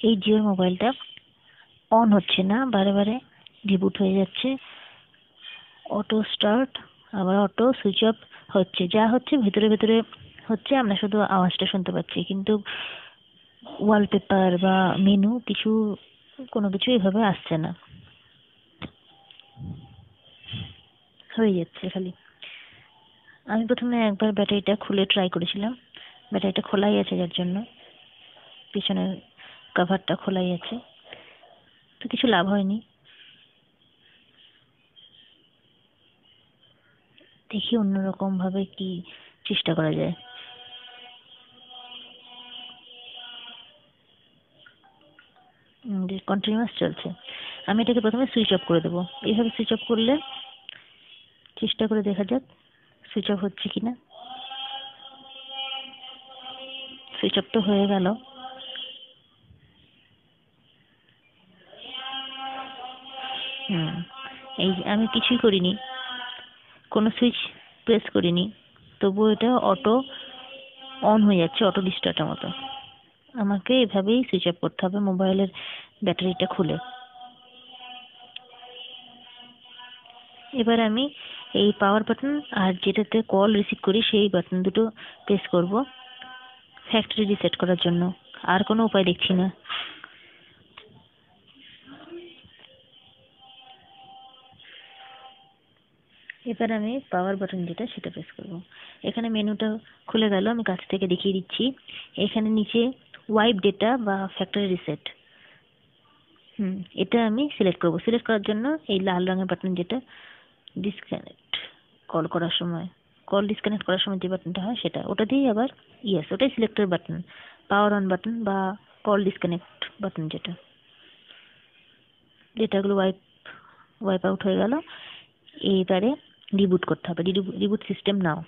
এই জিওর মোবাইলটা অন হচ্ছে না, বারে বারে রিবুট হয়ে যাচ্ছে, অটো স্টার্ট আবার অটো সুইচ অফ হচ্ছে। যা হচ্ছে ভেতরে ভেতরে হচ্ছে, আমরা শুধু আওয়াজটা শুনতে পাচ্ছি, কিন্তু ওয়ালপেপার বা মেনু কিছু কোনো কিছু এভাবে আসছে না, হয়ে যাচ্ছে খালি। আমি প্রথমে একবার ব্যাটারিটা খুলে ট্রাই করেছিলাম, ব্যাটারিটা খোলাই আছে, যার জন্য পিছনের কভারটা খোলাই আছে, তো কিছু লাভ হয়নি। দেখি অন্যরকম ভাবে কি চেষ্টা করা যায়। কন্টিনিউয়াস চলছে। আমি এটাকে প্রথমে সুইচ অফ করে দেবো। এইভাবে সুইচ অফ করলে চেষ্টা করে দেখা যাক সুইচ অফ হচ্ছে কিনা। সুইচ অফ তো হয়ে গেল। এই আমি কিছুই করিনি, কোনো সুইচ প্রেস করিনি, তবুও এটা অটো অন হয়ে যাচ্ছে, অটো রিস্টার্টের মতো। আমাকে এভাবেই সুইচ অফ করতে হবে মোবাইলের ব্যাটারিটা খুলে। এবার আমি এই পাওয়ার বাটন আর যেটাতে কল রিসিভ করি সেই বাটন দুটো প্রেস করব ফ্যাক্টরি রিসেট করার জন্য। আর কোনো উপায় দেখছি না। এবার আমি পাওয়ার বাটন যেটা সেটা প্রেস করব। এখানে মেনুটা খুলে গেল, আমি কাছ থেকে দেখিয়ে দিচ্ছি। এখানে নিচে ওয়াইপ ডেটা বা ফ্যাক্টরি রিসেট, এটা আমি সিলেক্ট করব। সিলেক্ট করার জন্য এই লাল রঙের বাটন, যেটা ডিসকানেক্ট কল করার সময়, কল ডিসকানেক্ট করার সময় যে বাটনটা হয় সেটা, ওটা দিয়েই আবার ইয়েস, ওটাই সিলেক্টের বাটন, পাওয়ার অন বাটন বা কল ডিসকানেক্ট বাটন, যেটা ডেটাগুলো ওয়াইপ আউট হয়ে গেল। এইবারে রিবুট করতে হবে, রিবুট সিস্টেম নাও।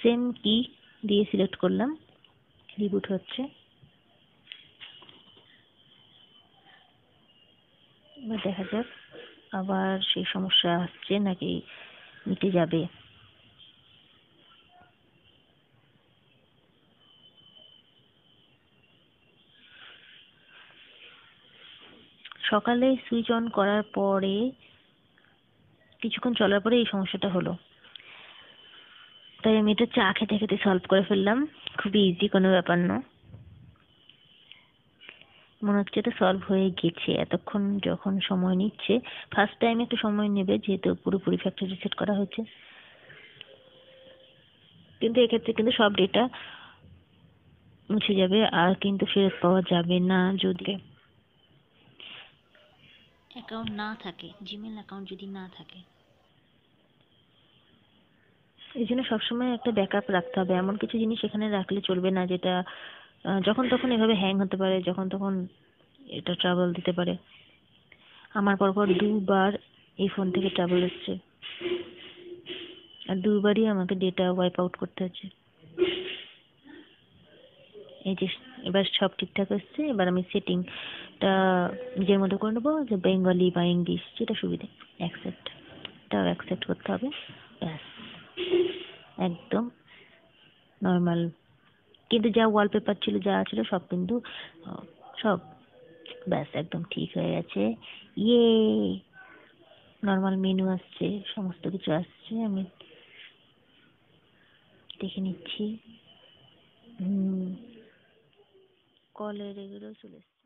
সেম কি দিয়ে সিলেক্ট করলাম, রিবুট হচ্ছে। এবার দেখা যাক আবার সেই সমস্যা আসছে নাকি মিটে যাবে। সকালে সুইচ অন করার পরে কিছুক্ষণ চলার পরে এই সমস্যাটা হলো, তাই আমি এটা চা খেতে খেতে সলভ করে ফেললাম। খুবই ইজি, কোনো ব্যাপার না। মনে হচ্ছে এটা সলভ হয়ে গেছে। এতক্ষণ যখন সময় নিচ্ছে, ফার্স্ট টাইম একটু সময় নেবে যেহেতু পুরোপুরি ফ্যাক্টরি রিসেট করা হয়েছে, কিন্তু এক্ষেত্রে কিন্তু সব ডেটা মুছে যাবে, আর কিন্তু ফেরত পাওয়া যাবে না যদি অ্যাকাউন্ট না থাকে, জিমেল অ্যাকাউন্ট যদি না থাকে। এই জন্য সবসময় একটা ব্যাকআপ রাখতে হবে। এমন কিছু জিনিস এখানে রাখলে চলবে না যেটা যখন তখন এভাবে হ্যাং হতে পারে, যখন তখন এটা ট্রাবল দিতে পারে। আমার পরপর দুবার এই ফোন থেকে ট্রাবল এসছে, আর দুবারই আমাকে ডেটা ওয়াইপ আউট করতে হচ্ছে। এই যে এবার সব ঠিকঠাক এসছে। এবার আমি সেটিংটা নিজের মতো করে নেবো, যে বেঙ্গলি বা ইংলিশ যেটা সুবিধে, অ্যাকসেপ্ট, এটাও অ্যাকসেপ্ট করতে হবে। ব্যাস, একদম নর্মাল। কিন্তু যা ওয়ালপেপার ছিল, যা ছিল সব কিন্তু সব ব্যাস একদম ঠিক হয়ে গেছে। ইয়ে, নর্মাল মেনু আসছে, সমস্ত কিছু আসছে। আমি দেখে নিচ্ছি। কলের এগুলো চলে এসছে।